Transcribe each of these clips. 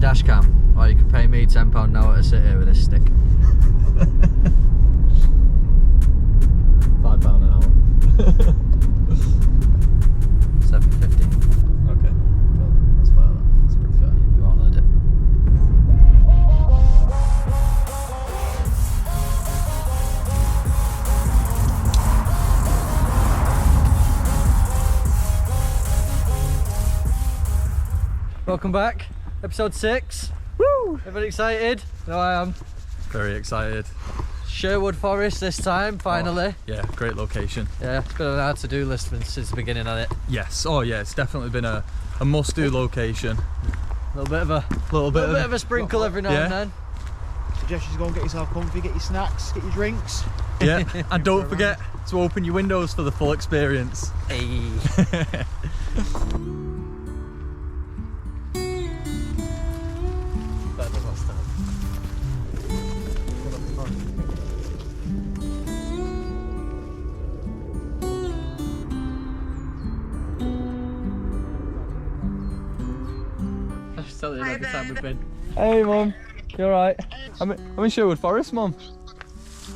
dash cam, or you can pay me £10 an hour to sit here with this stick. £5 an hour. $7.50. Okay, well, that's fair. That's pretty fair. You all heard it. Welcome back, episode 6. Woo! Everybody excited? No, I am. Very excited. Sherwood Forest this time, finally. Oh, yeah, great location. Yeah, it's been an hard to-do list since the beginning of it. Yes, oh yeah, it's definitely been a must-do location. A little bit of a sprinkle every now and then. Suggest you go and get yourself comfy, get your snacks, get your drinks. Yeah, and don't forget to open your windows for the full experience. Hey. Tell you every time we've been. Hey mum, you alright? I'm in Sherwood Forest, mum.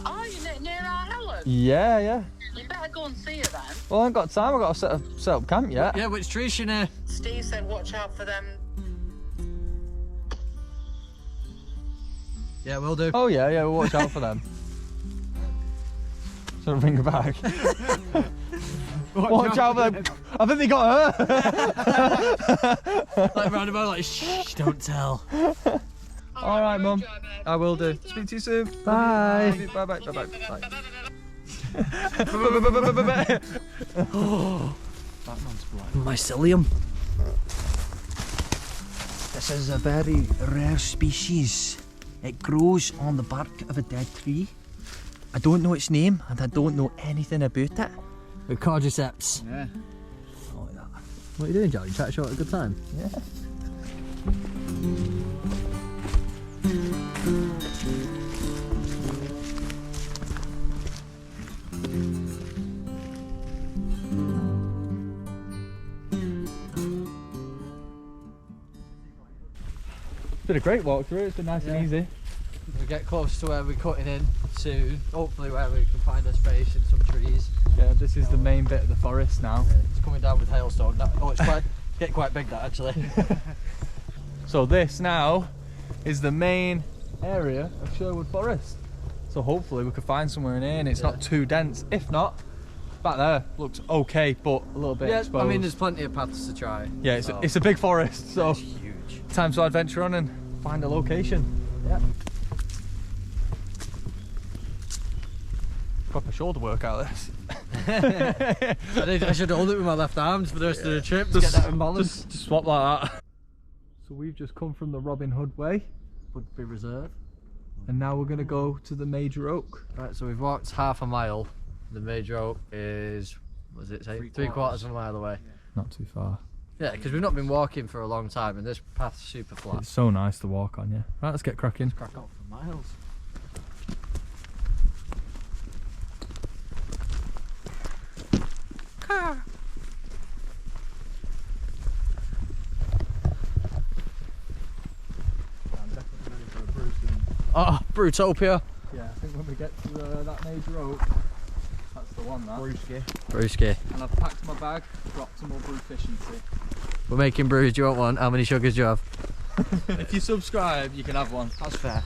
Oh, you're near our house? Yeah. You better go and see her then. Well, I ain't got time, I've got to set up camp yet. Yeah, which tree's she near? Steve said watch out for them. Yeah, will do. Oh yeah, we'll watch out for them. Should I ring her back? Watch out for them. I think they got her. Like roundabout, like shh, don't tell. Alright mum, I will do. Speak to you soon. Bye. Bye. Oh, mycelium. This is a very rare species. It grows on the bark of a dead tree. I don't know its name and I don't know anything about it. With cordyceps. Yeah. Like that. What are you doing, Joe? You trying to show it a good time? Yeah. It's been a great walk through, it's been nice and easy. We get close to where we're cutting in soon. Hopefully where we can find a space in some trees. Yeah, this is the main bit of the forest now. It's coming down with hailstone. Oh, it's getting quite big that actually. So this now is the main area of Sherwood Forest. So hopefully we could find somewhere in here and it's not too dense. If not, back there looks okay, but a little bit exposed. I mean there's plenty of paths to try. Yeah, it's a big forest, so it's huge. Time to adventure on and find a location. Yeah. Proper shoulder workout this. I should hold it with my left arm for the rest of the trip to get that in balance. Just swap like that. So we've just come from the Robin Hood Way. Would be reserved. And now we're going to go to the Major Oak. Right, so we've walked half a mile. The Major Oak is, what does it say? 3/4 of a mile away. Not too far. Yeah, because we've not been walking for a long time and this path's super flat. It's so nice to walk on, yeah. Right, let's get cracking. Crack out for miles. Car. I'm definitely ready for a brew soon. Oh, Brewtopia. Yeah, I think when we get to that Major Oak, that's the one, that. Brewski. And I've packed my bag, dropped some more brew efficiency. We're making brews. Do you want one? How many sugars do you have? If you subscribe, you can have one. That's fair.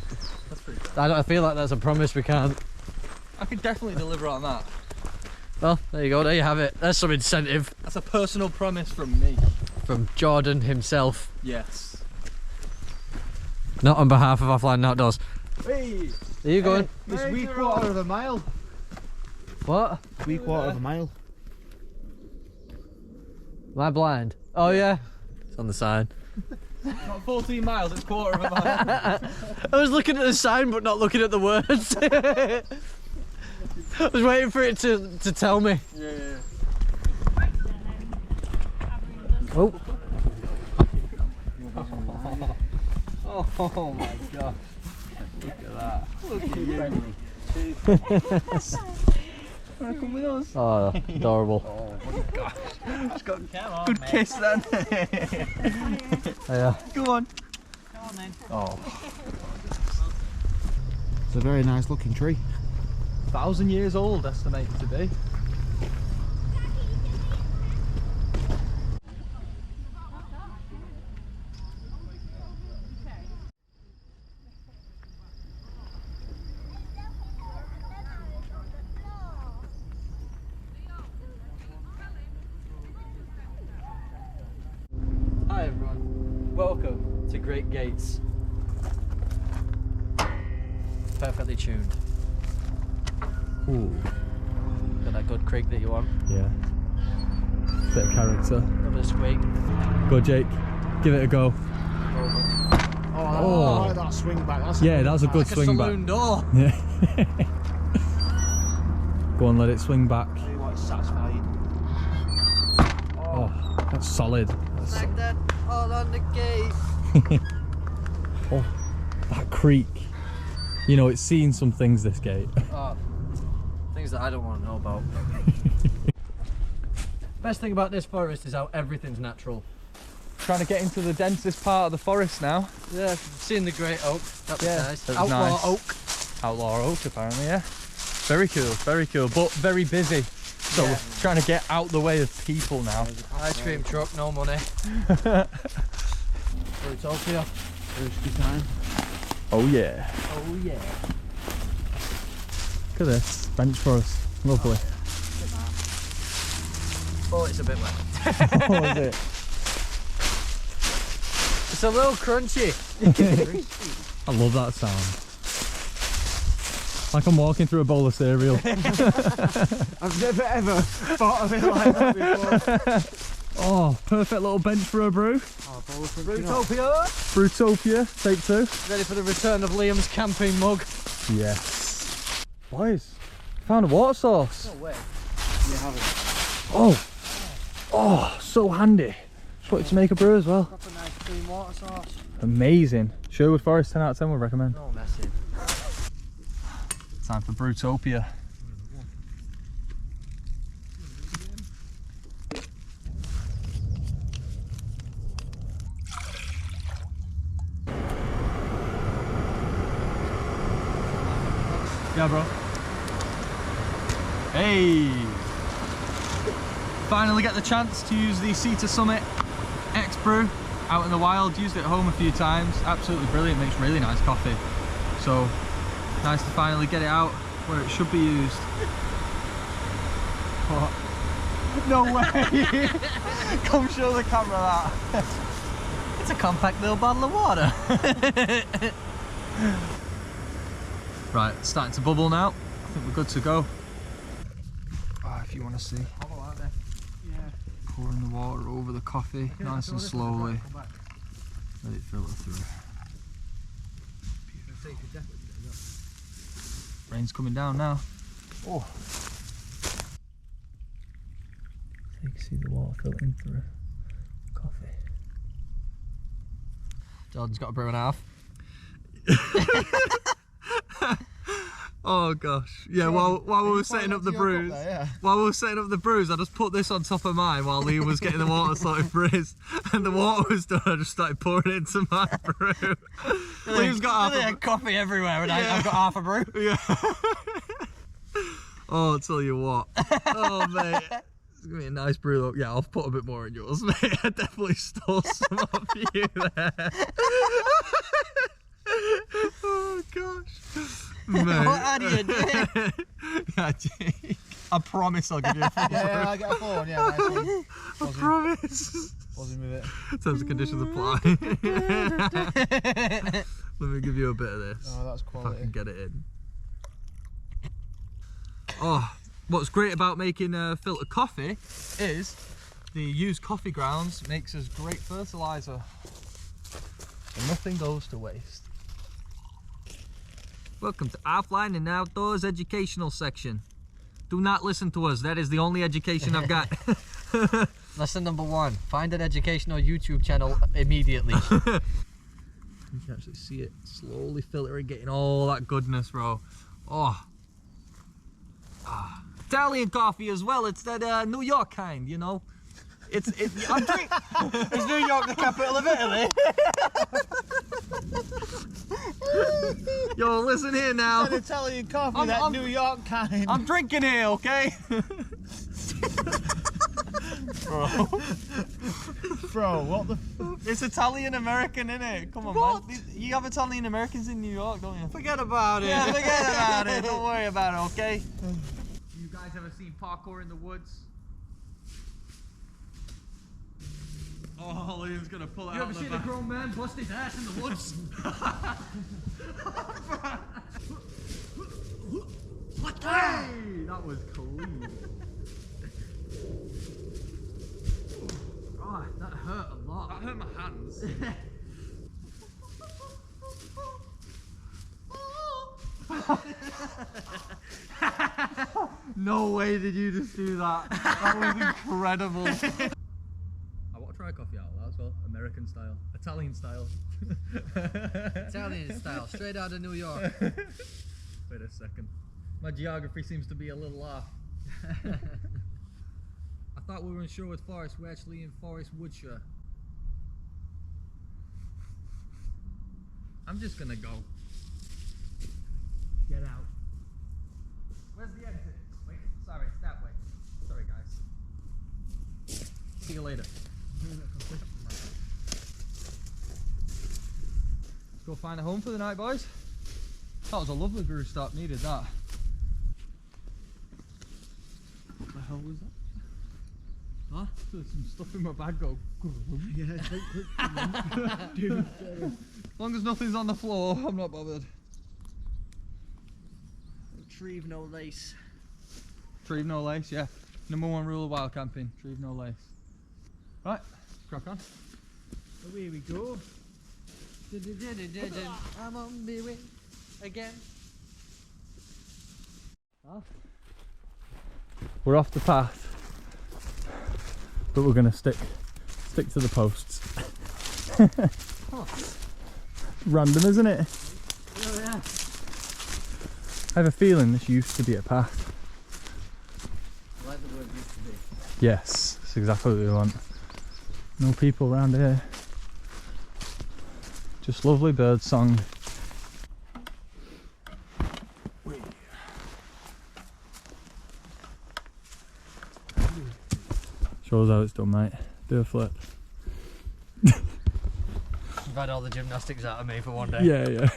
That's pretty fair. I feel like that's a promise we can't. I can definitely deliver on that. Well, there you go. There you have it. There's some incentive That's a personal promise from me. from Jordan himself. Yes. Not on behalf of Offline Outdoors. Hey! Are you going? It's 3/4 of a mile. What? 3/4 of a mile. Am I blind? Oh yeah. It's on the sign. Not 14 miles, it's 1/4 of a mile. I was looking at the sign but not looking at the words. I was waiting for it to tell me. Yeah. Oh. Oh my gosh. Look at that. Look at you. Come with us. Oh, adorable. Oh my gosh. Just got good kiss then. Yeah. Go on. Oh, It's a very nice looking tree. 1,000 years old, estimated to be. Hi everyone, welcome to Great Gates. Perfectly tuned. Ooh, Got that good creak that you want. yeah. Bit of character. A little bit of squeak. Go, Jake. Give it a go. Oh, Oh. I like that swing back. That's Yeah, that was a good Like a swing back. saloon door. Yeah. Go on, let it swing back. Tell you what, it's satisfying. Oh, that's solid. That's Like that, all on the gate. oh, that creak. You know, it's seen some things, this gate. Oh, things that I don't want to know about. Best thing about this forest is how everything's natural. Trying to get into the densest part of the forest now. Yeah, seeing the great oak. That was Yeah, nice. that was Outlaw nice. oak. Outlaw oak, apparently, yeah. Very cool, but very busy. So Yeah. we're trying to get out the way of people now. Ice cream truck, no money. Brewtopia. Brewski time. Oh yeah. Oh yeah. Look at this, bench for us. Lovely. Oh, it's a bit wet. What was it? It's a little crunchy. I love that sound. Like I'm walking through a bowl of cereal. I've never ever thought of it like that before. Oh, perfect little bench for a brew. Oh, Brewtopia. Brewtopia, take 2. Ready for the return of Liam's camping mug. Yes. Boys, found a water source. No way. You haven't. Oh, so handy. Just wanted to make a brew as well. Proper nice clean water source. Amazing. Sherwood Forest, 10 out of 10 would recommend. No messing. Time for Brewtopia. Yeah, bro. Hey! Finally get the chance to use the Cedar Summit X Brew out in the wild. Used it at home a few times. Absolutely brilliant. Makes really nice coffee. So nice to finally get it out where it should be used. What? No way! Come show the camera that. It's a compact little bottle of water. Right, it's starting to bubble now. I think we're good to go. Oh, if you want to see. Pouring the water over the coffee, nice and slowly. Let it filter through. Rain's coming down now. Oh. So you can see the water filtering through coffee. Jordan's got a brew and a half. Oh gosh, yeah. While we were setting up the brews, while we were setting up the brews, I just put this on top of mine while Liam was getting the water sorted for his, and the water was done. I just started pouring it into my brew. Liam's got half a coffee everywhere, and I've got half a brew. yeah. Oh, I'll tell you what. Oh mate, it's gonna be a nice brew though. Yeah, I'll put a bit more in yours, mate. I definitely stole some off you there. Oh gosh. Mate. What are you doing? Yeah, Jake. I promise I'll give you a full Yeah, I get a full one. Yeah, nice one. I promise. Buzzing with it. Terms and conditions apply. Let me give you a bit of this. Oh, that's If I quality. can get it in. Oh, what's great about making filtered coffee is the used coffee grounds makes us great fertiliser. And nothing goes to waste. Welcome to Offline and Outdoors Educational Section. Do not listen to us, that is the only education I've got. Lesson number 1, find an educational YouTube channel immediately. You can actually see it slowly filtering, getting all that goodness, bro. Oh. Italian coffee as well, it's that New York kind, you know. Is New York the capital of Italy? Yo, listen here now. An Italian coffee, that New York kind. I'm drinking here, okay? Bro, what the? It's Italian American, innit? Come on, man. You have Italian Americans in New York, don't you? Forget about it. Yeah, forget about it. Don't worry about it, okay? You guys ever seen parkour in the woods? Oh, Liam's gonna pull it You out. ever seen a grown man bust his ass in the woods? What the? Hey, that was clean. Oh, that hurt a lot. That hurt my hands. No way did you just do that. That was incredible. I want to try coffee out of that as well. American style. Italian style. Italian style, straight out of New York. Wait a second. My geography seems to be a little off. I thought we were in Sherwood Forest. We're actually in Forest Woodshire. I'm just gonna go. Get out. Where's the exit? Wait, sorry, that way. Sorry, guys. See you later. Let's go find a home for the night, boys. That was a lovely brew stop. Needed that. What the hell was that? Huh? There's some stuff in my bag go. Yeah, Dude, as long as nothing's on the floor, I'm not bothered. Retrieve no lace. Retrieve no lace, yeah. Number one rule of wild camping, retrieve no lace. Right, crack on. Away we go. I'm on my way again. We're off the path, but we're gonna stick to the posts. Random, isn't it? Oh yeah. I have a feeling this used to be a path. I like the word used to be. Yes, that's exactly what we want. No people around here. Just lovely bird song. Shows how it's done, mate. Do a flip. You've had all the gymnastics out of me for one day. Yeah.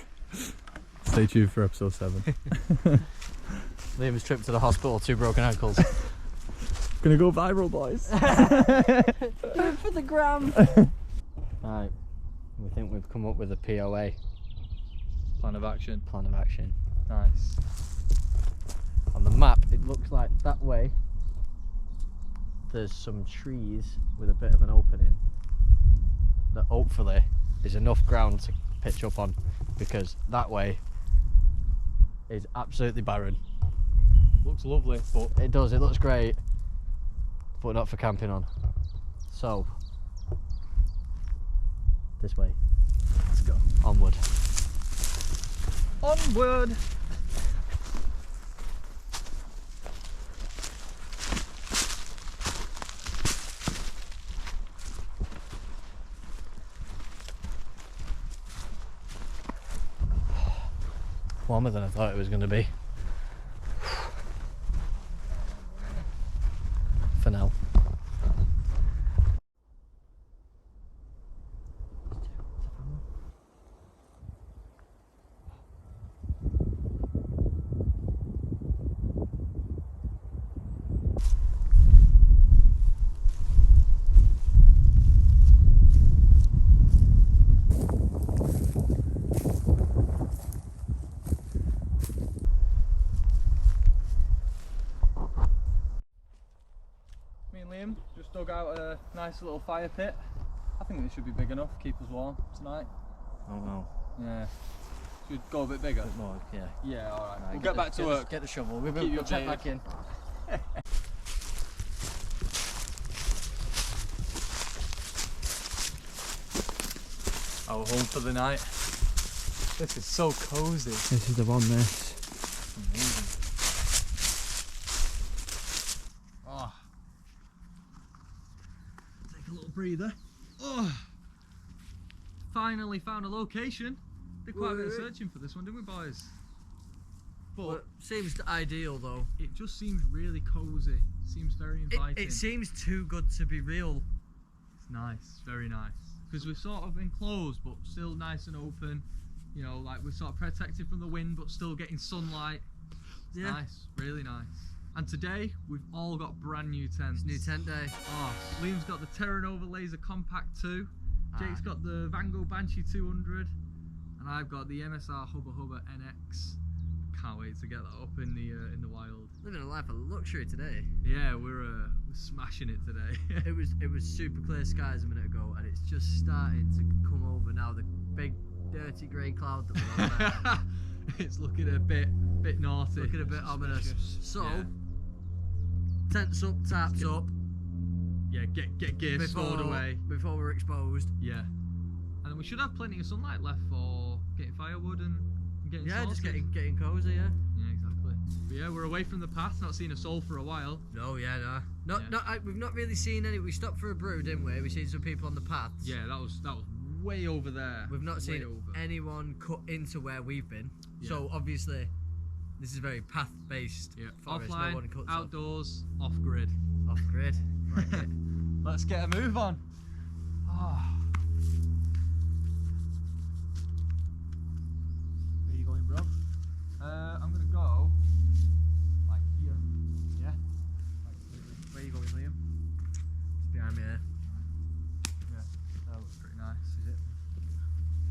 Stay tuned for episode 7. Liam's trip to the hospital, 2 broken ankles. Gonna go viral, boys. For the gram. Right, we think we've come up with a POA. Plan of action. Plan of action. Nice. On the map, it looks like that way there's some trees with a bit of an opening that hopefully is enough ground to pitch up on, because that way is absolutely barren. Looks lovely, but It does, it looks great, but not for camping on. So, this way. let's go. Onward. Onward! Warmer than I thought it was going to be. For now. Liam just dug out a nice little fire pit. I think this should be big enough to keep us warm tonight. Oh no. Yeah. Should go a bit bigger. Bit more, yeah. Yeah, alright. Right, We'll get back to work. Get the shovel. Keep We'll you check updated. back in. Our home for the night. This is so cozy. This is the one, this. Amazing. Oh. breather. Oh, finally found a location. Did quite a bit of searching for this one, didn't we, boys? But seems ideal though. it just seems really cozy. Seems very inviting. It seems too good to be real. It's nice, very nice. Because we're sort of enclosed, but still nice and open. You know, like we're sort of protected from the wind, but still getting sunlight. It's nice, really nice. And today we've all got brand new tents. It's new tent day. Oh, Liam's got the Terra Nova Laser Compact 2. Jake's got the Vango Banshee 200, and I've got the MSR Hubba NX. Can't wait to get that up in the wild. Living a life of luxury today. Yeah, we're smashing it today. it was super clear skies a minute ago, and it's just starting to come over now. The big dirty grey cloud that we're on there. It's looking a bit naughty. Looking a bit ominous. So, yeah. Tents up, taps up. Yeah, get gear stored away before we're exposed. Yeah, and then we should have plenty of sunlight left for getting firewood and getting just sorted. getting cozy. Yeah. Yeah, exactly. But yeah, we're away from the path. Not seen a soul for a while. No, we've not really seen any. We stopped for a brew, didn't we? We seen some people on the paths. Yeah, that was way over there. We've not seen anyone cut into where we've been. Yeah. So obviously, this is very path-based. Yeah. Forest. Offline, no one cuts outdoors, off-grid. Off-grid. Like it. Let's get a move on. Oh. Where are you going, bro? I'm gonna go like here. Yeah. Where are you going, Liam? It's behind me there. Yeah, that looks pretty nice. Is it?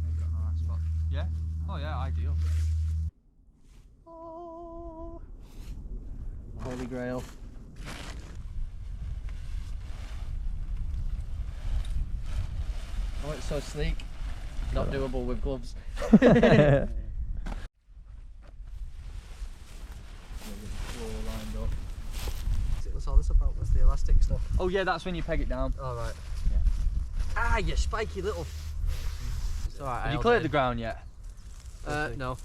Ain't got a nice spot. Yeah. Oh yeah, ideal. Oh. Holy Grail. Oh, it's so sleek. Not doable with gloves. What's all this about? What's the elastic stuff? Oh yeah, that's when you peg it down. All right. Yeah. Ah, you spiky little. It's alright. Have you cleared the ground yet? No.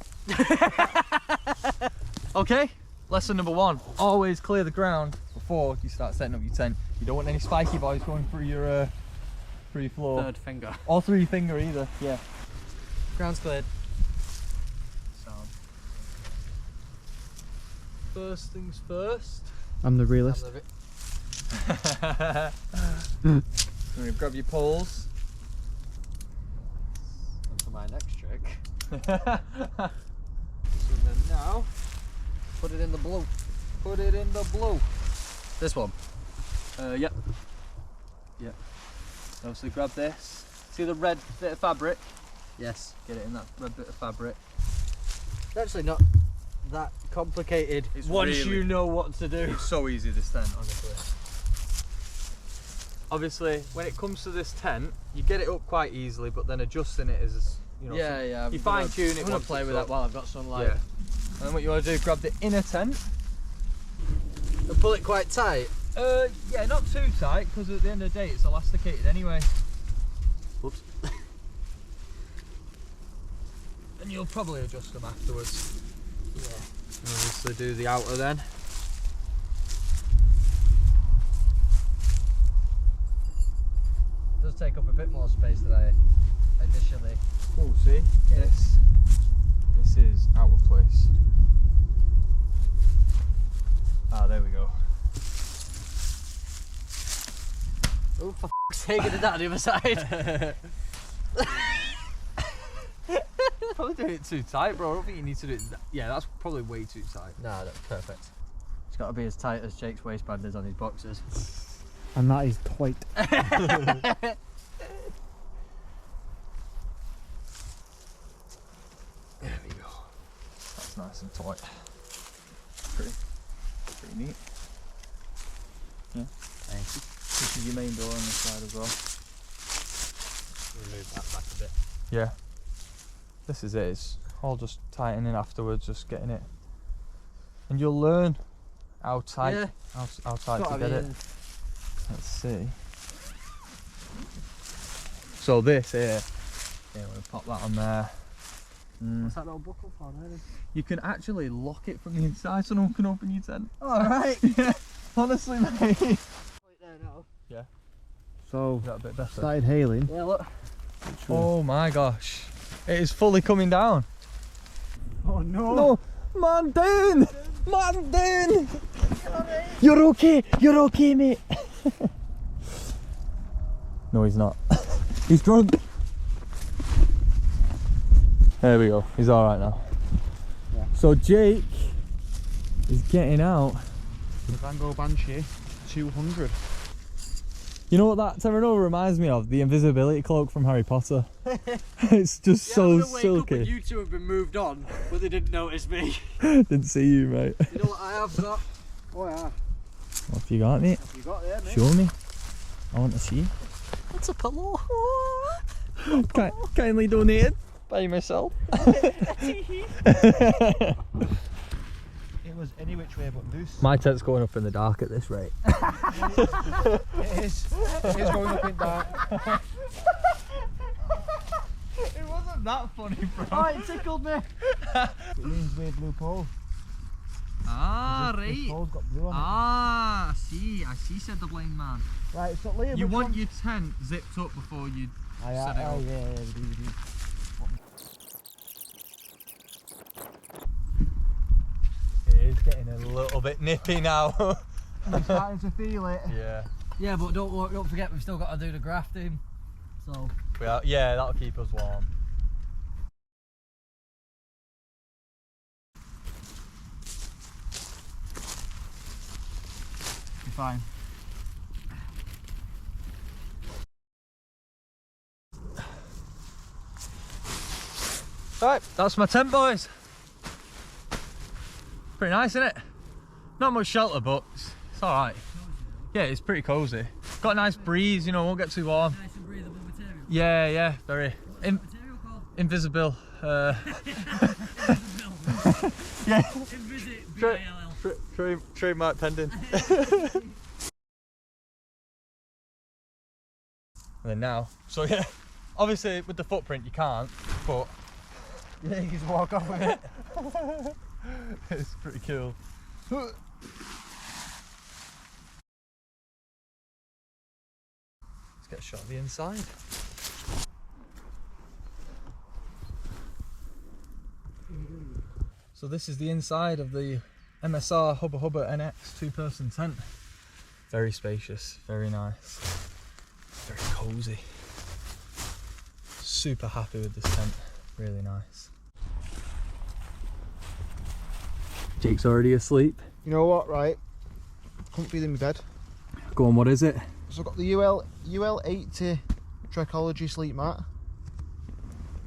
Okay. Lesson number 1: always clear the ground before you start setting up your tent. You don't want any spiky boys going through your floor. Third finger. Or through your finger either. Yeah. Ground's cleared. Sound. First things first. I'm the realist. You're gonna grab your poles. And for my next trick. So then now, Put it in the blue. put it in the blue. This one. Yep. Yep. Obviously grab this. See the red bit of fabric? Yes. Get it in that red bit of fabric. It's actually not that complicated It's once really- you know what to do. It's so easy, this tent, honestly. Obviously, when it comes to this tent, you get it up quite easily, but then adjusting it is, you know, Yeah. you fine tune it. I'm gonna once play it's with up. that while I've got sunlight. Yeah. And then what you want to do, grab the inner tent. And pull it quite tight. Yeah, not too tight, because at the end of the day, it's elasticated anyway. Whoops. And you'll probably adjust them afterwards. Yeah. And obviously do the outer then. It does take up a bit more space than I initially. Oh, see? Yeah. This is outer place. Ah, there we go. Oh, for f***'s sake, get it down the other side. Probably doing it too tight, bro. I don't think you need to do it. Yeah, that's probably way too tight. Nah, that's perfect. It's got to be as tight as Jake's waistband is on his boxers. And that is tight. There we go. That's nice and tight. Pretty neat. Yeah. Thank you. This is your main door on this side as well. Remove that back a bit. Yeah. This is it. It's all just tightening afterwards, just getting it. And you'll learn how tight, Yeah. how tight to get it. Let's see. So this here, yeah, we'll pop that on there. What's that little buckle for there? You can actually lock it from the inside so no one can open your tent. Alright. Yeah, honestly, mate. Right there now. Yeah. So Is that a bit better? started hailing. Yeah, look. Oh my gosh. It is fully coming down. Oh no! No! Man down! Man down! You're okay mate! No, he's not. He's drunk. There we go, he's alright now. Yeah. So Jake is getting out. The Van Gogh Banshee 200. You know what that Terra Nova reminds me of? The invisibility cloak from Harry Potter. It's just so silky. You two have been moved on, but they didn't notice me. Didn't see you, mate. You know what I have got? Oh yeah. What have you got, mate? What you got there, mate? Show me. I want to see. It's a pillow. Kindly donated by myself. It was any which way but loose. My tent's going up in the dark at this rate. It is going up in dark. It wasn't that funny, bro. Oh, it tickled me. It means weird blue pole. Ah, This right. pole's got blue on Ah, I see, said the blind man. it. Right, so Liam, You which want one? your tent zipped up before you Aye, set it aye, up. yeah, we do. It is getting a little bit nippy now. I'm starting to feel it. Yeah. Yeah, but don't forget we've still got to do the grafting. So Yeah, that'll keep us warm. You're fine. Right, that's my tent, boys. Pretty nice, isn't it? Not much shelter, but it's alright. Yeah, it's pretty cosy. Got a nice breeze, you know, won't get too warm. nice and breathable material. Yeah, very. Material called Invisible. Yeah. Invisit BILL. Trademark pending. And then now, so yeah, obviously with the footprint you can't, but Yeah, you just walk off with it. it's pretty cool. Let's get a shot of the inside. So this is the inside of the MSR Hubba NX 2-person tent. Very spacious, very nice, very cosy. Super happy with this tent, really nice. Jake's already asleep. You know what, right? Comfy in my bed. Go on, what is it? So I've got the UL80 Trekology sleep mat.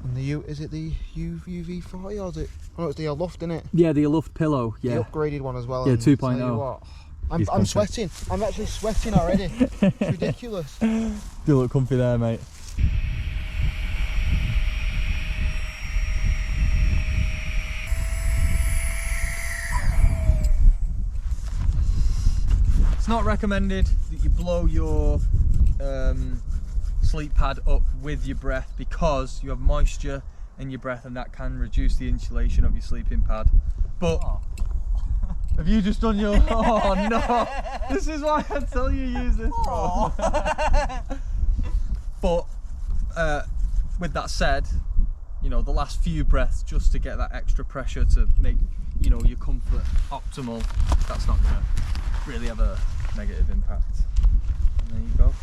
And the is it the UV40 or is it? Oh, it's the Aluft, isn't it? Yeah, the Aluft pillow, yeah. The upgraded one as well. Yeah, and 2.0. tell you what, He's I'm comfy. sweating. I'm actually sweating already. It's ridiculous. You look comfy there, mate. It's not recommended that you blow your sleep pad up with your breath because you have moisture in your breath and that can reduce the insulation of your sleeping pad. But have you just done your... Oh no! This is why I tell you use this, bro. But with that said, you know, the last few breaths just to get that extra pressure to make, you know, your comfort optimal, that's not gonna really have a negative impact. And there you go.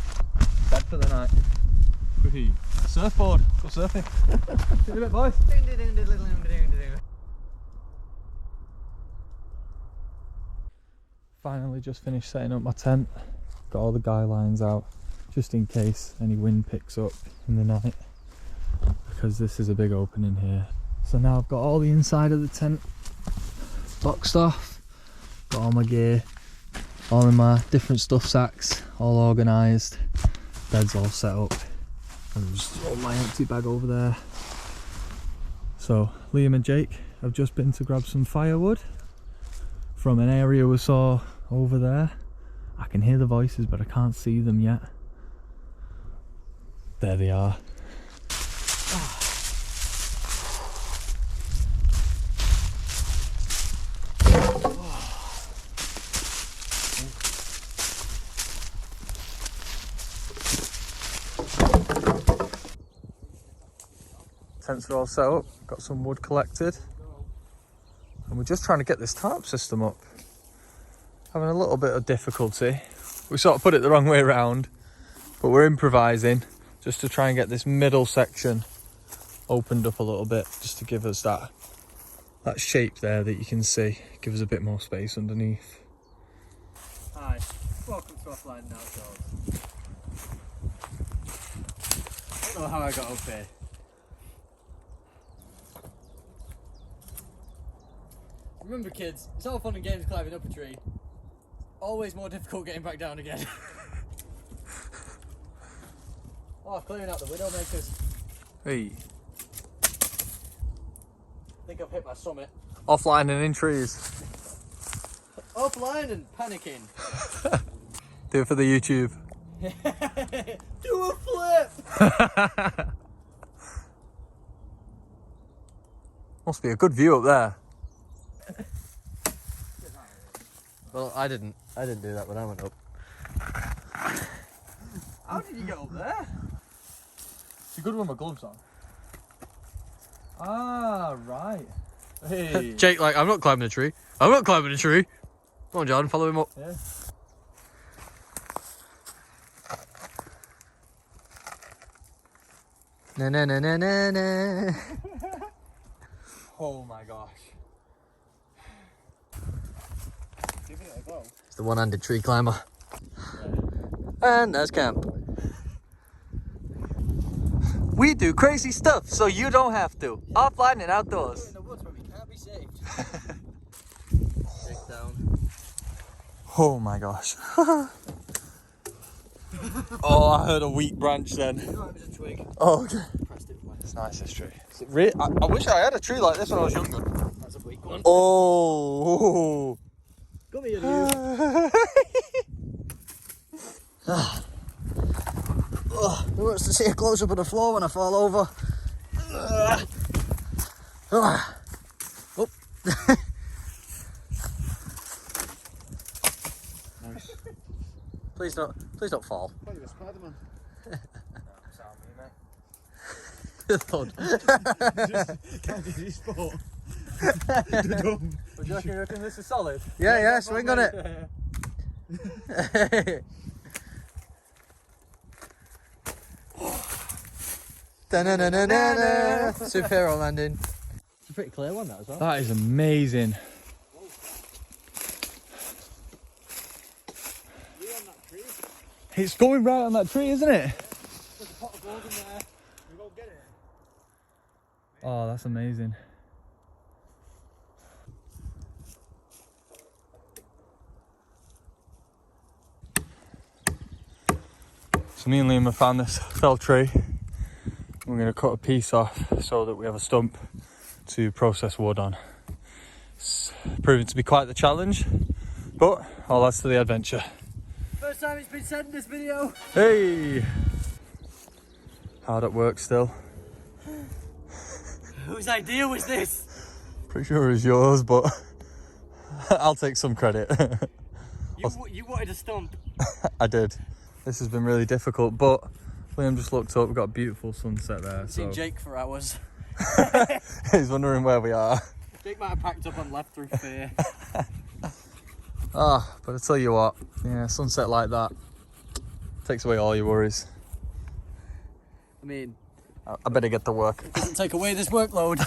Bed for the night. Surfboard. Go surfing. See you in a bit, boys. Finally just finished setting up my tent. Got all the guy lines out just in case any wind picks up in the night, because this is a big opening here. So now I've got all the inside of the tent boxed off, got all my gear, all in my different stuff sacks, all organised, bed's all set up, and there's all my empty bag over there. So Liam and Jake have just been to grab some firewood from an area we saw over there. I can hear the voices but I can't see them yet. There they are. Tents are all set up, got some wood collected. And we're just trying to get this tarp system up. Having a little bit of difficulty. We sort of put it the wrong way around, but we're improvising just to try and get this middle section opened up a little bit, just to give us that shape there that you can see, give us a bit more space underneath. Hi, welcome to Offline and Outdoors. I don't know how I got up here. Remember kids, it's all fun and games climbing up a tree. Always more difficult getting back down again. Oh, clearing out the widowmakers. Hey. I think I've hit my summit. Offline and in trees. Offline and panicking. Do it for the YouTube. Do a flip! Must be a good view up there. Well, I didn't do that when I went up. How did you get up there? It's a good one with gloves on. Ah, right. Hey. Jake, like, I'm not climbing a tree. I'm not climbing a tree. Come on, John, follow him up. Yeah. Na na na na na na. Oh my gosh. Give it a go. It's the one-handed tree climber. And there's camp. We do crazy stuff so you don't have to. Yeah. Offline and outdoors. In the woods where we can't be saved. Dig down. Oh my gosh. Oh, I heard a weak branch then. No, it was a twig. Oh, okay. Pressed it flat. It's nice, this tree. I wish I had a tree like this when I was younger. That's a weak one. Oh. Come here, you. Who wants to see a close-up of the floor when I fall over? Oh. Nice. Please don't fall. I thought you were Spider-Man. Thud. Can't do this sport. Would you reckon this is solid? Yeah, swing on it. Da-na-na-na-na-na. Superhero landing. It's a pretty clear one, that as well. That is amazing. It's going right on that tree, isn't it? There's a pot of gold in there. We go get it. Oh, that's amazing. So me and Liam have found this fell tree. We're going to cut a piece off so that we have a stump to process wood on. It's proving to be quite the challenge, but all adds to the adventure. First time it's been said in this video. Hey! Hard at work still. Whose idea was this? Pretty sure it was yours, but I'll take some credit. You wanted a stump. I did. This has been really difficult, but Liam just looked up. We've got a beautiful sunset there. Seen So Jake for hours. he's wondering where we are. Jake might have packed up and left through fear. Ah, but I tell you what, yeah, sunset like that takes away all your worries. I mean, I better get to work. doesn't take away this workload.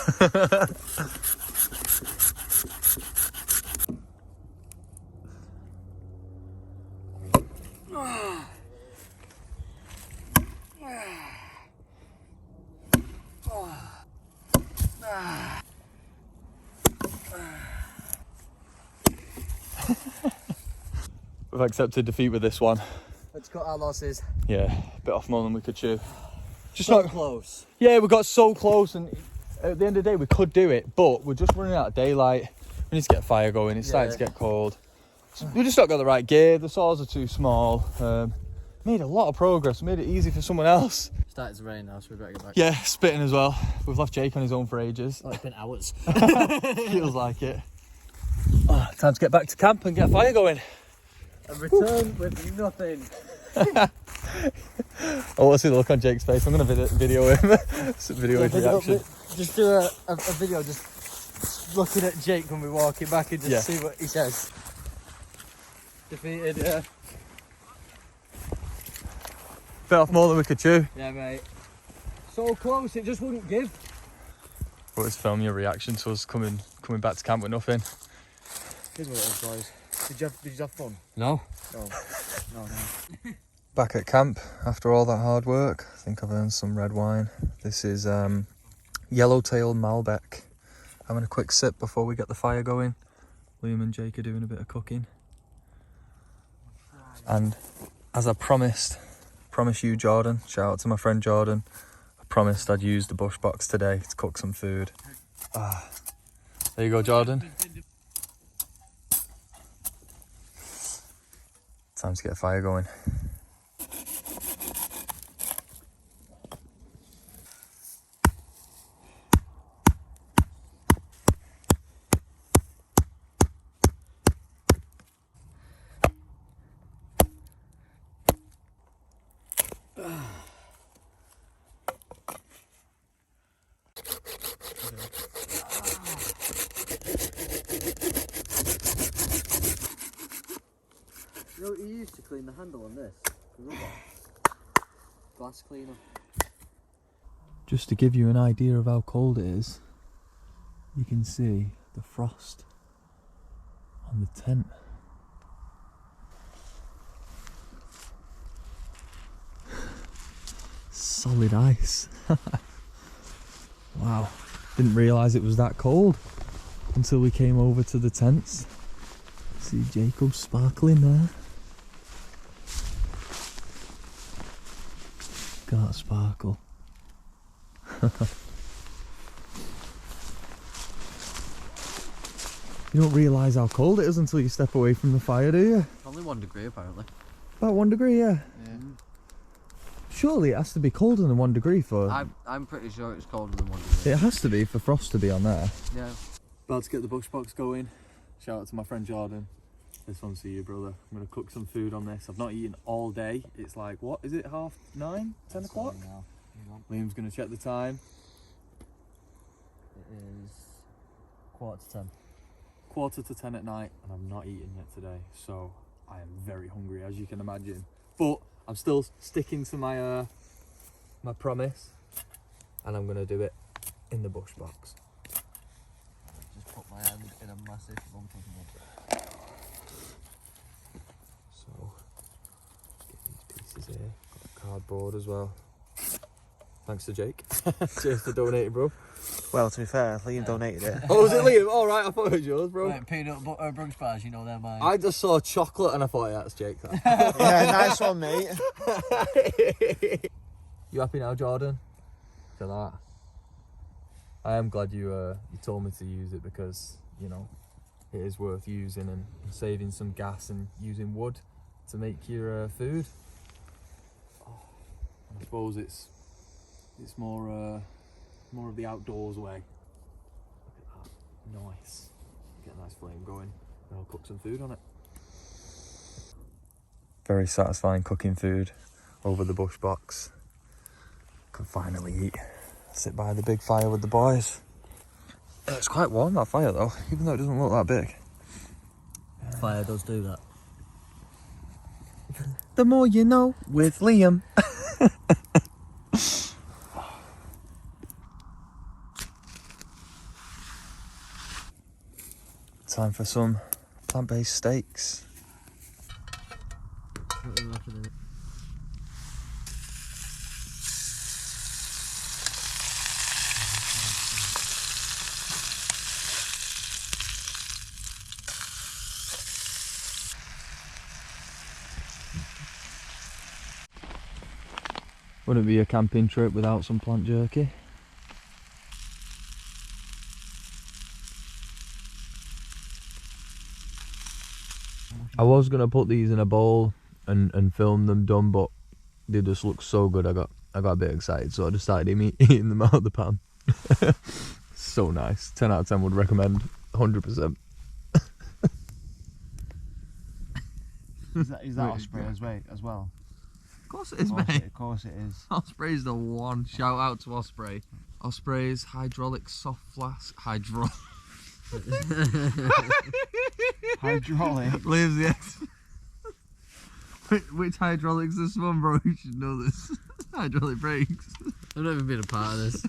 We've accepted defeat with this one. Let's cut our losses. Yeah, a bit off more than we could chew. Just So not close. Yeah, we got so close, and at the end of the day we could do it, but we're just running out of daylight. We need to get a fire going. It's starting to get cold. So we just not got the right gear. The saws are too small. Made a lot of progress. Made it easy for someone else. Started to rain now, so we better get back. Yeah, spitting as well. We've left Jake on his own for ages. Oh, it's been hours. Feels like it. Oh, time to get back to camp and get a fire going. And return with nothing. I want to see the look on Jake's face. I'm going to video him. Video his reaction. Just do a video just looking at Jake when we're walking back and just see what he says. Defeated, yeah. Bit off more than we could chew. Yeah, mate. So close, it just wouldn't give. But let's film your reaction to us coming back to camp with nothing. Here's what it is, boys. Did you have fun? No. Oh. No. Back at camp after all that hard work. I think I've earned some red wine. This is Yellowtail Malbec. Having a quick sip before we get the fire going. Liam and Jake are doing a bit of cooking. And as I promised you, Jordan, shout out to my friend Jordan, I promised I'd use the Bushbox today to cook some food. There you go, Jordan. Time to get a fire going. You know what you used to clean the handle on this? The rubber. Glass cleaner. Just to give you an idea of how cold it is, you can see the frost on the tent. Solid ice. Wow, didn't realise it was that cold until we came over to the tents. See Jacob sparkling there. Look at that sparkle. You don't realise how cold it is until you step away from the fire, do you? Only 1 degree apparently. About 1 degree, yeah. Yeah. Surely it has to be colder than 1 degree for... I'm pretty sure it's colder than 1 degree. It has to be for frost to be on there. Yeah. About to get the Bushbox going. Shout out to my friend Jordan. This one's for you, brother. I'm going to cook some food on this. I've not eaten all day. It's like, what is it, 9:30, 10 o'clock? Liam's going to check the time. It is 9:45. 9:45 at night, and I've not eaten yet today. So I am very hungry, as you can imagine. But I'm still sticking to my my promise, and I'm going to do it in the Bushbox. Just put my hand in a massive lump of mud. So, get these pieces here. Got cardboard as well. Thanks to Jake. Cheers for donating, bro. Well, to be fair, Liam donated it. Oh, was it Liam? All right, I thought it was yours, bro. Right, peanut butter brunch bars, you know they're mine. I just saw chocolate and I thought, yeah, that's Jake. Yeah, nice one, mate. You happy now, Jordan? For that. I am glad you told me to use it because, you know, it is worth using and saving some gas and using wood to make your food. I suppose it's more of the outdoors way. Look at that, nice. Get a nice flame going, and I'll cook some food on it. Very satisfying cooking food over the Bushbox. Can finally eat. Sit by the big fire with the boys. It's quite warm, that fire though, even though it doesn't look that big. Fire does do that. The more you know with Liam. Time for some plant-based steaks. What are you looking at? Wouldn't be a camping trip without some plant jerky. I was gonna put these in a bowl and film them done, but they just look so good. I got a bit excited, so I just started eating them out of the pan. So nice. 10 out of 10 would recommend. 100%. Is that Osprey as well? Of course it is, mate. Of course it is. Osprey's the one. Shout out to Osprey. Osprey's hydraulic soft flask. Hydraulic. Leaves the X. Which hydraulics this one, bro? You should know this. Hydraulic brakes. I've not even been a part of this.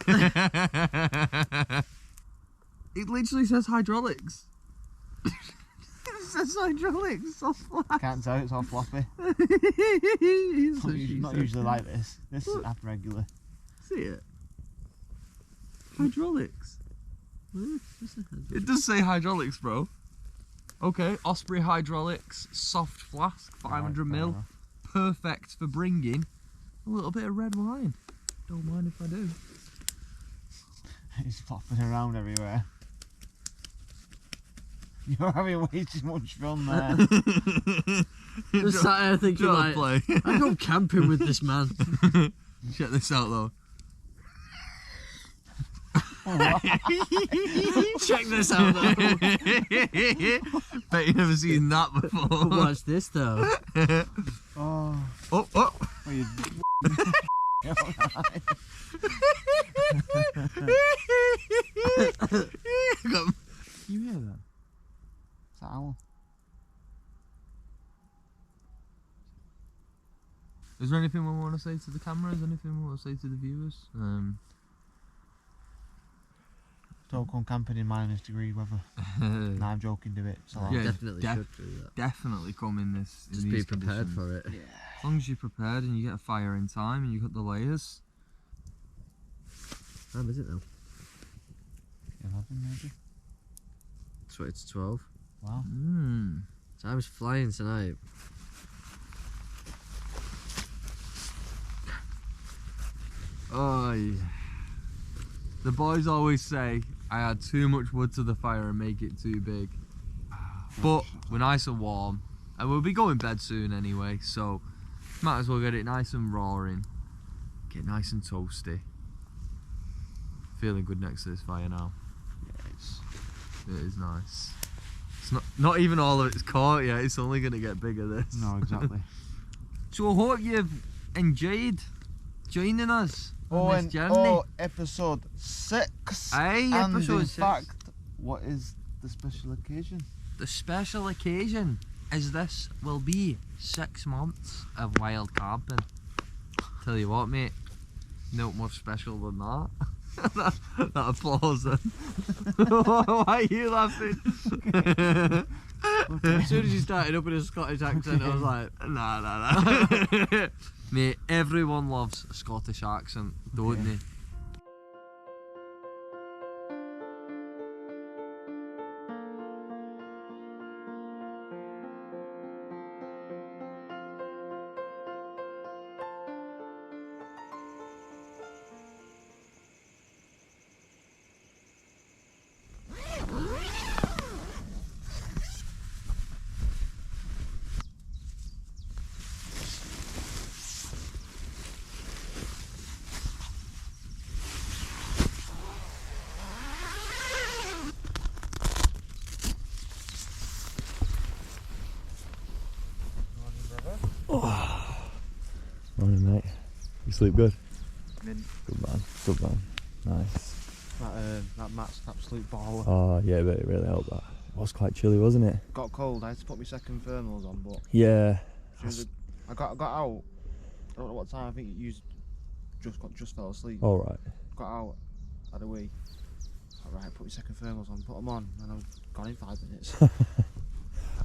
It literally says hydraulics. It says hydraulics. Soft flask. Can't tell, it's all floppy. Not usually like this. This is half regular. See it? Hydraulics. It does say hydraulics, bro. Okay, Osprey hydraulics, soft flask, 500ml. Perfect for bringing a little bit of red wine. Don't mind if I do. It's flopping around everywhere. You're having way too much fun there. Just sat here thinking like, play. I go camping with this man. Check this out though. Check this out though. Bet you've never seen that before. Watch this though. Oh. Oh, oh. Well, you You hear that? It's that owl. Is there anything we want to say to the cameras? Anything we want to say to the viewers? Don't come camping in -degree weather. Nah, I'm joking, do it. So Yeah, Definitely should do that. Definitely come in this. Just be prepared for it. yeah. As long as you're prepared and you get a fire in time and you got the layers. How is it now? 11 maybe. 20 to 12. Wow. Time's flying tonight. Oh yeah. The boys always say I add too much wood to the fire and make it too big. But we're nice and warm and we'll be going bed soon anyway, so might as well get it nice and roaring. Get nice and toasty. Feeling good next to this fire now. Yeah, It is nice. It's not even all of it's caught yet, it's only gonna get bigger this. no, exactly. So I hope you've enjoyed joining us on this journey. Episode 6. Aye, And episode in 6. fact, what is the special occasion? The special occasion is this will be 6 months of wild camping. Tell you what, mate, no more special than that. that applause then. Why are you laughing? As soon as you started up in a Scottish accent, I was like, Nah. Mate, everyone loves a Scottish accent, don't they? Morning, mate. You sleep good? Mint. Good man. Nice. That mat's an absolute baller. Oh yeah, but it really helped that. It was quite chilly, wasn't it? Got cold, I had to put my second thermals on, but Yeah. I got out. I don't know what time. I think you just fell asleep. All right. Got out, had a wee. Alright, put my second thermals on, put them on, and I was gone in 5 minutes.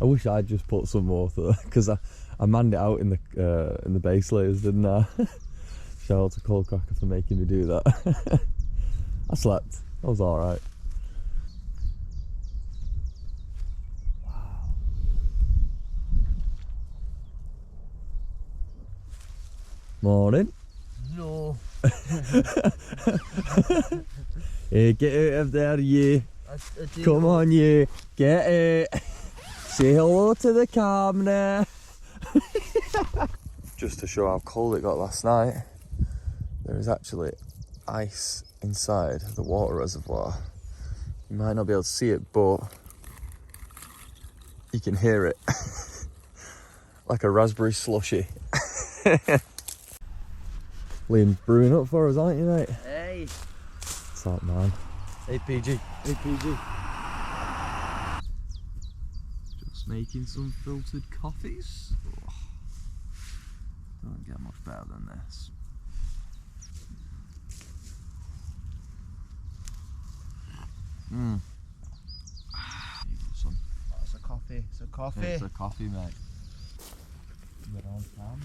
I wish I'd just put some more through, because I manned it out in the base layers, didn't I? Shout out to Cold Cracker for making me do that. I slept. I was all right. Wow. Morning. no. Hey, get out of there, you. Come on, you. Get out. Say hello to the camera. Just to show how cold it got last night, there is actually ice inside the water reservoir. You might not be able to see it, but you can hear it. Like a raspberry slushy. Liam's brewing up for us, aren't you, mate? Hey. What's up, man? APG. APG. Just making some filtered coffees. Oh, don't get much better than this. Mmm. Some. Oh, it's a coffee. It's a coffee. It's a coffee, mate. You're on camera.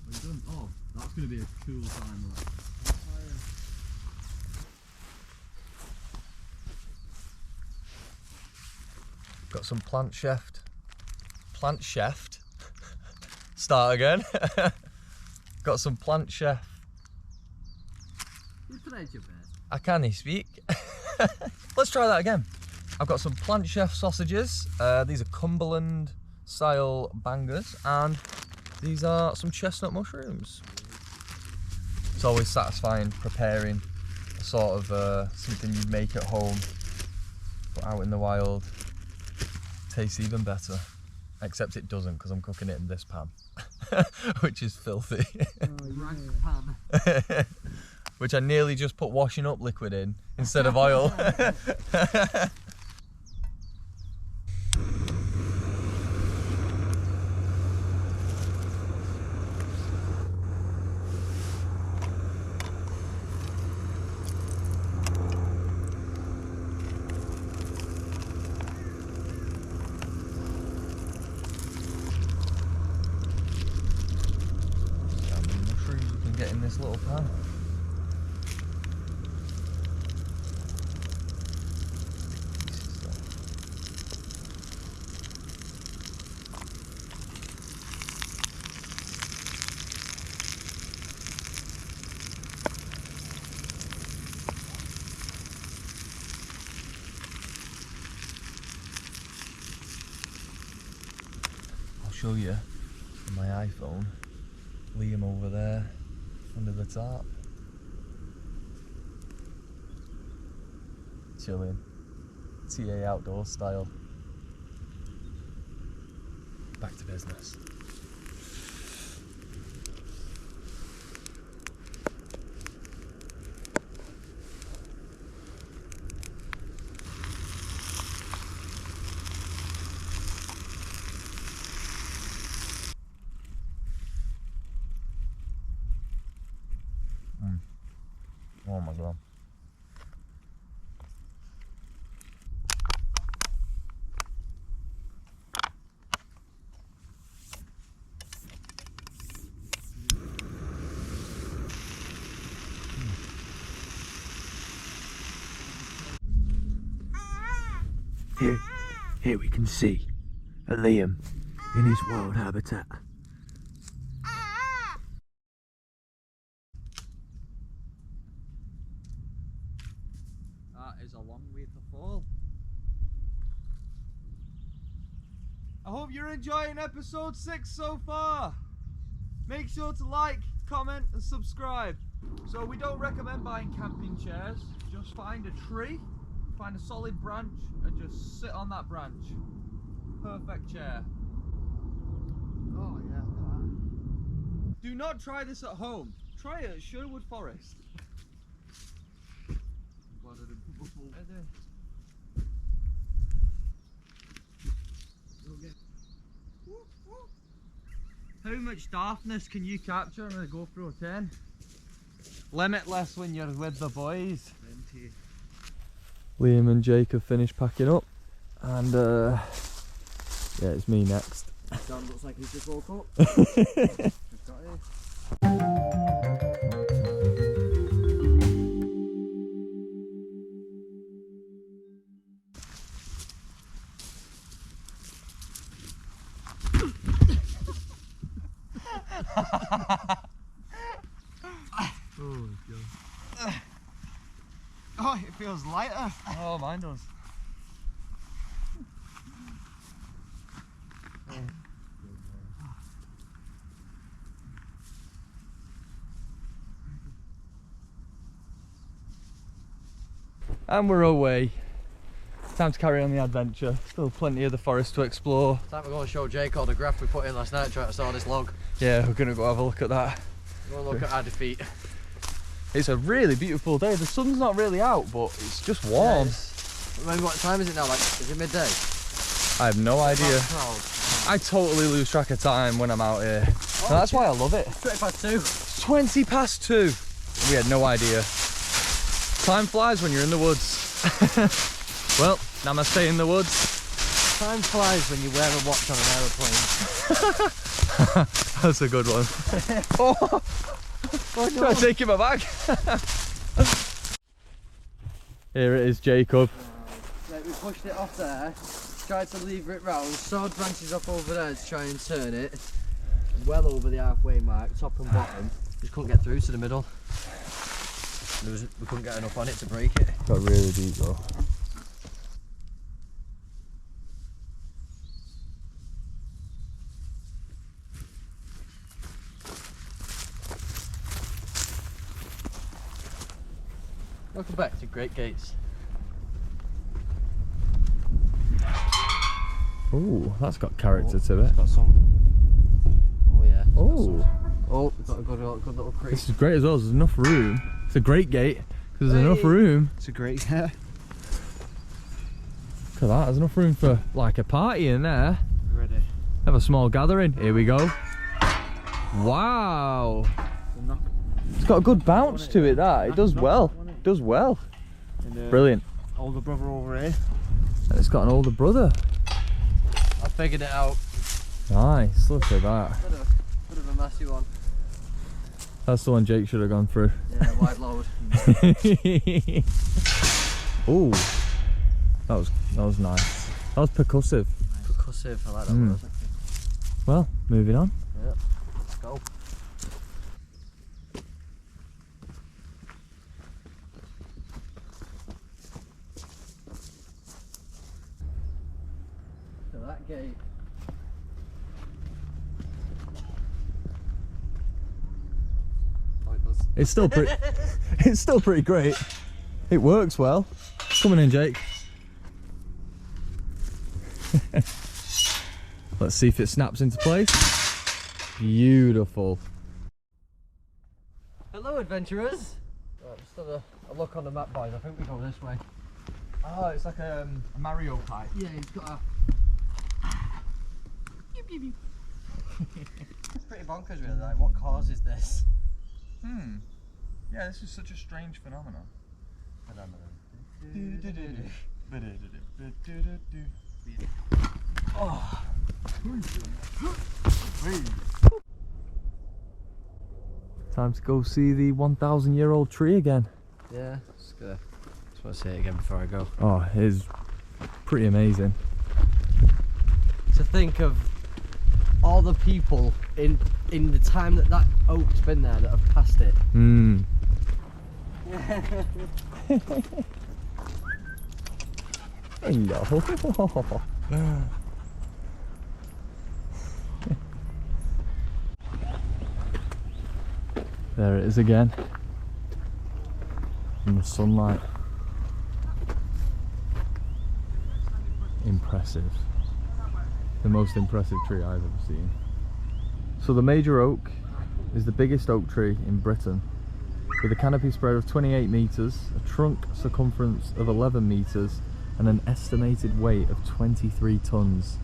What are you doing? Oh, that's going to be a cool time. Like. Got some plant chefed. Plant chefed? Start again. Got some plant chef. You tried your best. I can't speak. Let's try that again. I've got some plant chef sausages. These are Cumberland style bangers, and these are some chestnut mushrooms. It's always satisfying preparing a sort of something you'd make at home, but out in the wild tastes even better. Except it doesn't, because I'm cooking it in this pan, which is filthy. Pan. Which I nearly just put washing up liquid in instead of oil. How many mushrooms you can get in this little pan? Show you on my iPhone. Liam over there under the tarp, chilling, TA outdoor style. Back to business. Oh my god. Here we can see a Liam in his wild habitat. That is a long way to fall. I hope you're enjoying episode 6 so far. Make sure to like, comment and subscribe. So we don't recommend buying camping chairs. Just find a tree, find a solid branch and just sit on that branch. Perfect chair. Oh yeah, look at that. Do not try this at home. Try it at Sherwood Forest. How much daftness can you capture with a GoPro 10? Limitless when you're with the boys. Plenty. Liam and Jake have finished packing up, and yeah, it's me next. Dan looks like he's just woke up. Just got here. Oh god. Oh, it feels lighter. Oh, mine does. And we're away. Time to carry on the adventure. Still plenty of the forest to explore. Time to go and show Jake all the graph we put in last night trying to saw this log. Yeah, we're gonna go have a look at that. Go and look at our defeat. It's a really beautiful day. The sun's not really out, but it's just warm. Remember what time is it now? Like, is it midday? I have no idea. I totally lose track of time when I'm out here. And that's why I love it. 20 past 2. It's 20 past 2. We had no idea. Time flies when you're in the woods. Well, namaste in the woods. Time flies when you wear a watch on an aeroplane. That's a good one. Oh, try to take him back. Here it is, Jacob. Right, we pushed it off there, tried to lever it round, sawed branches off over there to try and turn it. Well over the halfway mark, top and bottom. Just couldn't get through to the middle. We couldn't get enough on it to break it. Got really deep though. Welcome back to Great Gates. Oh, that's got character to it. Got some. Oh yeah. Oh, Oh, we've got a good little creek. this is great as well. There's enough room. It's a great gate because there's enough room. It's a great yeah. Look at that. There's enough room for like a party in there. Ready. Have a small gathering. Here we go. Wow. It's got a good bounce to it. That it does well. It does well. And, Brilliant. older brother over here. And it's got an older brother. I figured it out. Nice. Look at that. Bit of a messy one. That's the one Jake should have gone through. Yeah, wide load. Oh, that was nice. That was percussive. Percussive, I like that Mm. word. Well, moving on. Yep, let's go. So that gate. It's still pretty. It's still pretty great. It works well. Coming in, Jake. Let's see if it snaps into place. Beautiful. Hello, adventurers. Right, just have a look on the map, boys. I think we go this way. Oh, it's like a Mario pipe. Yeah, he's got a. It's pretty bonkers, really. Like, what causes this? Yeah, this is such a strange phenomenon. Oh. Time to go see the 1,000-year-old tree again. Yeah, just want to say it again before I go. Oh, it is pretty amazing. To think of all the people in the time that oak's been there that have passed it. Hello. There it is again. In the sunlight. Impressive. The most impressive tree I've ever seen. So the major oak is the biggest oak tree in Britain, with a canopy spread of 28 metres, a trunk circumference of 11 metres, and an estimated weight of 23 tonnes.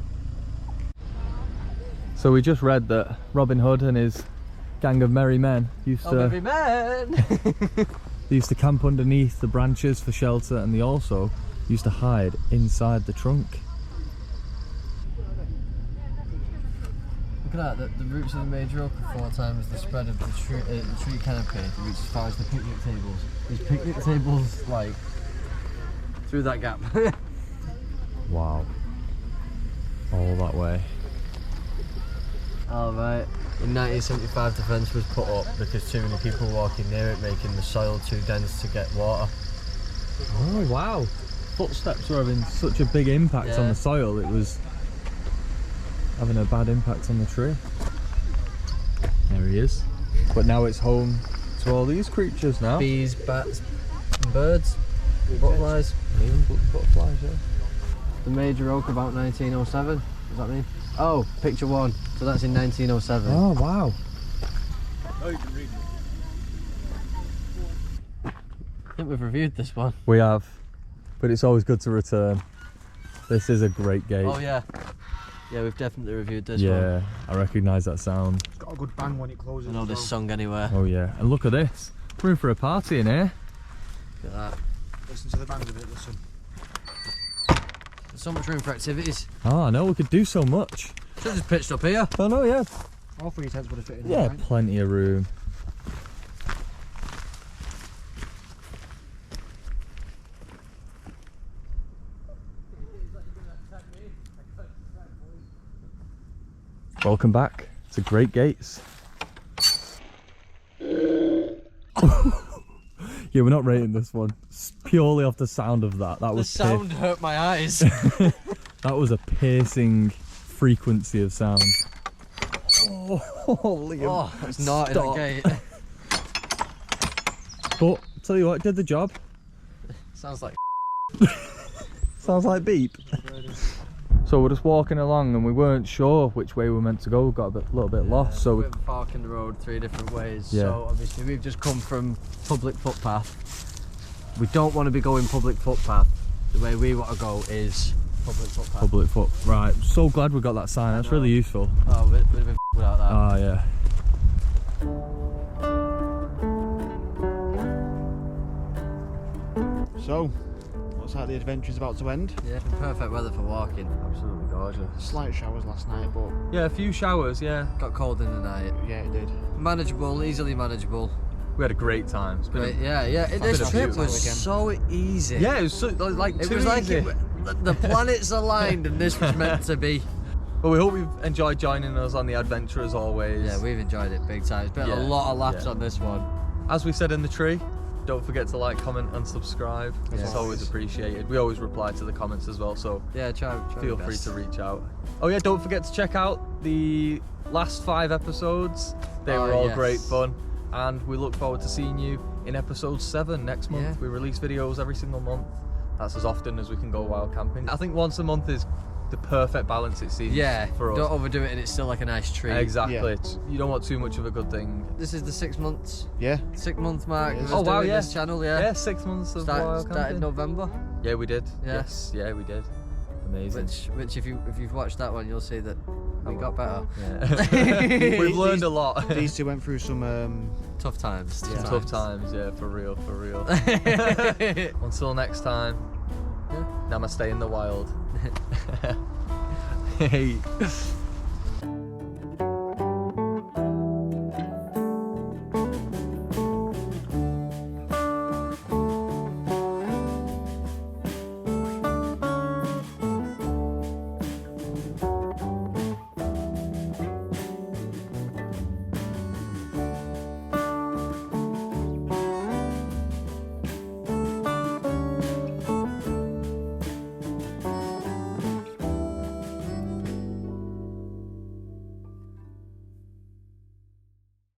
So we just read that Robin Hood and his gang of merry men used to camp underneath the branches for shelter, and they also used to hide inside the trunk. Look at that, the roots of the major oak are 4 times the spread of the tree canopy. It reaches as far as the picnic tables. These picnic tables, like, through that gap. Wow. All that way. Alright. In 1975 the fence was put up because too many people were walking near it, making the soil too dense to get water. Oh wow. Footsteps were having such a big impact on the soil, it was having a bad impact on the tree. There he is. But now it's home to all these creatures now. Bees, bats, and birds, butterflies. Even butterflies, yeah. The major oak about 1907. Does that mean? Oh, picture 1. So that's in 1907. Oh wow. I think we've reviewed this one. We have, but it's always good to return. This is a great gate. Oh yeah. Yeah, we've definitely reviewed this one. Yeah, I recognise that sound. It's got a good bang when it closes. I know this sung anywhere. Oh yeah, and look at this. We're in for a party in here. Look at that. Listen to the bangs of it, listen. There's so much room for activities. Oh, I know, we could do so much. Should have just pitched up here. Oh no, yeah. All 3 tents would have fit in. Yeah, Right? plenty of room. Welcome back to Great Gates. Yeah, we're not rating this one. It's purely off the sound of that. That The was sound hurt my eyes. that was a piercing frequency of sound. Oh, Liam, Oh, that's not in stop. the gate. But tell you what, it did the job. Sounds like Sounds like beep. So we're just walking along and we weren't sure which way we were meant to go. We got a little bit lost. So we, we're parking the road 3 different ways. Yeah. So obviously we've just come from public footpath. We don't want to be going public footpath. The way we want to go is public footpath. public foot. Right. So glad we got that sign. That's really useful. Oh, we'd have been without that. Ah, yeah. So, looks like the adventure's about to end. Yeah, perfect weather for walking. Absolutely gorgeous. Slight showers last night, but Yeah, a few showers, yeah. Got cold in the night. yeah, it did. Manageable, easily manageable. We had a great time. It's been But yeah. been This a trip beautiful was weekend. so easy. yeah, it was so, like It too was like easy. the planets aligned and this was meant to be. But we hope you've enjoyed joining us on the adventure as always. Yeah, we've enjoyed it big time. It's been Yeah, a lot of laughs yeah. on this one. As we said in the tree, don't forget to like, comment and subscribe. Yeah. It's always appreciated. We always reply to the comments as well, so Yeah, try feel your free best. to reach out. Oh yeah, don't forget to check out the last 5 episodes. They Oh, were all yes. great fun. And we look forward to seeing you in episode 7 next month. Yeah. We release videos every single month. That's as often as we can go wild camping. I think once a month is the perfect balance, it seems, Yeah, for us. don't overdo it and it's still like a nice treat. Exactly. Yeah. You don't want too much of a good thing. This is the 6 months, Yeah. 6 month mark. Yeah. of us Oh, wow, doing yeah. This channel, yeah. Yeah, 6 months of wild Started camping. November, Yeah, we did. Yeah. Yes, yeah, we did. Amazing. which if you've watched that one, you'll see that we got better. Yeah. We've learned a lot. These 2 went through some Tough times. Some tough times, yeah, for real, for real. Until next time, Yeah. Namaste in the wild. Hey.